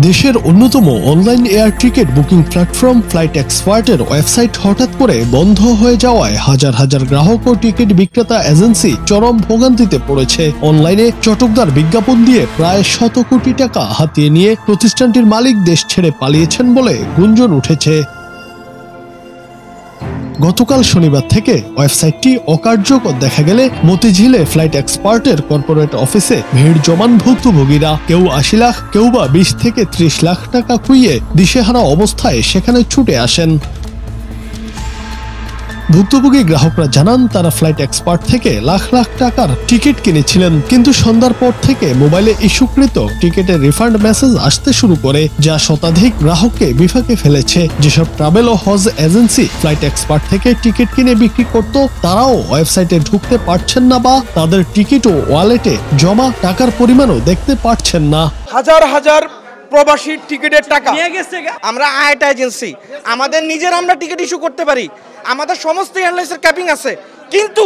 দেশের অন্যতম online air ticket booking platform flight এক্সপার্টের ওয়েবসাইট হঠাৎ করে বন্ধ হয়ে যাওয়ায় হাজার হাজার গ্রাহক ও টিকিট বিক্রেতা এজেন্সি চরম ভোগান্তিতে পড়েছে। অনলাইনে চটকদার বিজ্ঞাপন দিয়ে প্রায় 100 কোটি টাকা হাতিয়ে নিয়ে প্রতিষ্ঠানটির মালিক দেশ ছেড়ে পালিয়েছেন বলে গুঞ্জন উঠেছে। গতকাল শনিবার থেকে ওয়েবসাইটটি অকার্যকর দেখা গেলে মতিঝিলে ফ্লাইট এক্সপার্টের কর্পোরেট অফিসে ভিড় জমান ভুক্তভোগীরা। কেউ 80 লাখ, কেউ বা 20 থেকে 30 লাখ টাকা খুইয়ে দিশেহারা অবস্থায় সেখানে ছুটে আসেন। ভুক্তভোগী গ্রাহকরা জানান, তারা ফ্লাইট এক্সপার্ট থেকে লাখ লাখ টাকার টিকিট কিনেছিলেন, কিন্তু সন্ধ্যার পর থেকে মোবাইলে ইস্যুকৃত টিকিটের রিফান্ড মেসেজ আসতে শুরু করে, যা শতাধিক গ্রাহককে বিপাকে ফেলেছে। যেসব ট্রাভেল ও হজ এজেন্সি ফ্লাইট এক্সপার্ট থেকে টিকিট কিনে বিক্রি করত, তারাও ওয়েবসাইটে ঢুকতে পারছেন না বা তাদের টিকিট ও ওয়ালেটে জমা টাকার পরিমাণও দেখতে পাচ্ছেন না। হাজার হাজার প্রবাসী টিকিটের টাকা নিয়ে গেছে। আমরা আইটা এজেন্সি, আমাদের নিজের আমরা টিকিট ইস্যু করতে পারি, আমাদের সমস্ত এয়ারলাইন্সের ক্যাপিং আছে, কিন্তু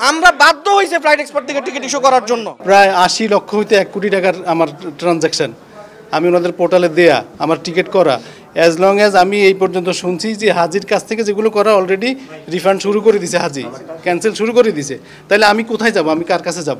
আমরা বাধ্য হয়েছে ফ্লাইট এক্সপার্ট থেকে টিকিট ইস্যু করার জন্য। প্রায় 80 লক্ষ হইতে 1 কোটি টাকার আমার ট্রানজাকশন, আমি ওনাদের পোর্টালে দেয়া, আমার টিকিট করা। অ্যাজ লং অ্যাজ আমি এই পর্যন্ত শুনছি যে হাজির কাছ থেকে যেগুলো করা অলরেডি রিফান্ড শুরু করে দিছে, হাজি ক্যান্সেল শুরু করে দিছে, তাহলে আমি কোথায় যাব, আমি কার কাছে যাব?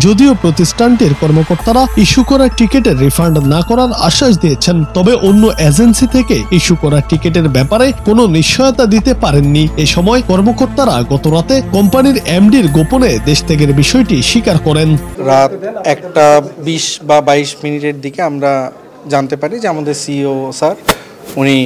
যদিও প্রতিষ্ঠানটির কর্মকর্তারা ইস্যু করা টিকিটের রিফান্ড না করার আশ্বাস দিয়েছেন, তবে অন্য এজেন্সি থেকে ইস্যু করা টিকিটের ব্যাপারে কোনো নিশ্চয়তা দিতে পারেননি। এ সময় কর্মকর্তারা গতরাতে কোম্পানির এমডির গোপনে দেশ ত্যাগের বিষয়টি স্বীকার করেন। রাত 1:20 বা 22 মিনিটের দিকে আমরা জানতে পারি যে আমাদের সিইও স্যার উনি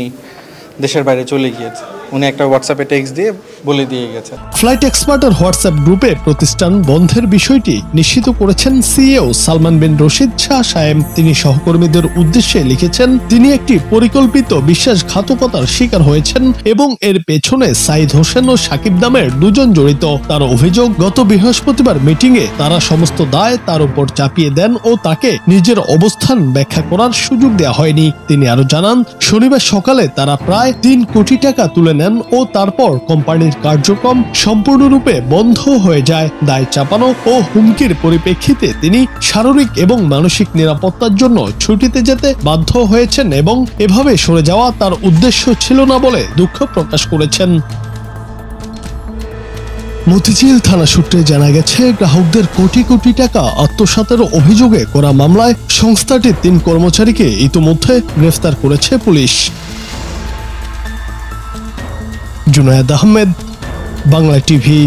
দেশের বাইরে চলে গিয়েছে। উনি একটা হোয়াটসঅ্যাপে টেক্সট দিয়ে বলে দিয়ে গেছে। ফ্লাইট এক্সপার্টের হোয়াটসঅ্যাপ গ্রুপে প্রতিষ্ঠান বন্ধের বিষয়টি নিশ্চিত করেছেন সিইও সালমান বিন রশিদ শাহ সায়েম। তিনি সহকর্মীদের উদ্দেশ্যে লিখেছেন, তিনি একটি পরিকল্পিত বিশ্বাসঘাতকতার শিকার হয়েছেন এবং এর পেছনে সাইদ হোসেন ও সাকিব নামের দুজন জড়িত। তার অভিযোগ, গত বৃহস্পতিবার মিটিংয়ে তারা সমস্ত দায় তার উপর চাপিয়ে দেন ও তাকে নিজের অবস্থান ব্যাখ্যা করার সুযোগ দেওয়া হয়নি। তিনি আরো জানান, শনিবার সকালে তারা প্রায় 3 কোটি টাকা তুলে নেন ও তারপর কোম্পানির কার্যক্রম সম্পূর্ণরূপে বন্ধ হয়ে যায়। দায় চাপানো ও হুমকির পরিপ্রেক্ষিতে তিনি শারীরিক এবং মানসিক নিরাপত্তার জন্য ছুটিতে যেতে বাধ্য হয়েছেন এবং এভাবে সরে যাওয়া তার উদ্দেশ্য ছিল না বলে দুঃখ প্রকাশ করেছেন। মতিঝিল থানা সূত্রে জানা গেছে, গ্রাহকদের কোটি কোটি টাকা আত্মসাতের অভিযোগে করা মামলায় সংস্থাটির 3 কর্মচারীকে ইতিমধ্যে গ্রেফতার করেছে পুলিশ। জুনায়েদ আহমেদ, বাংলা টিভি।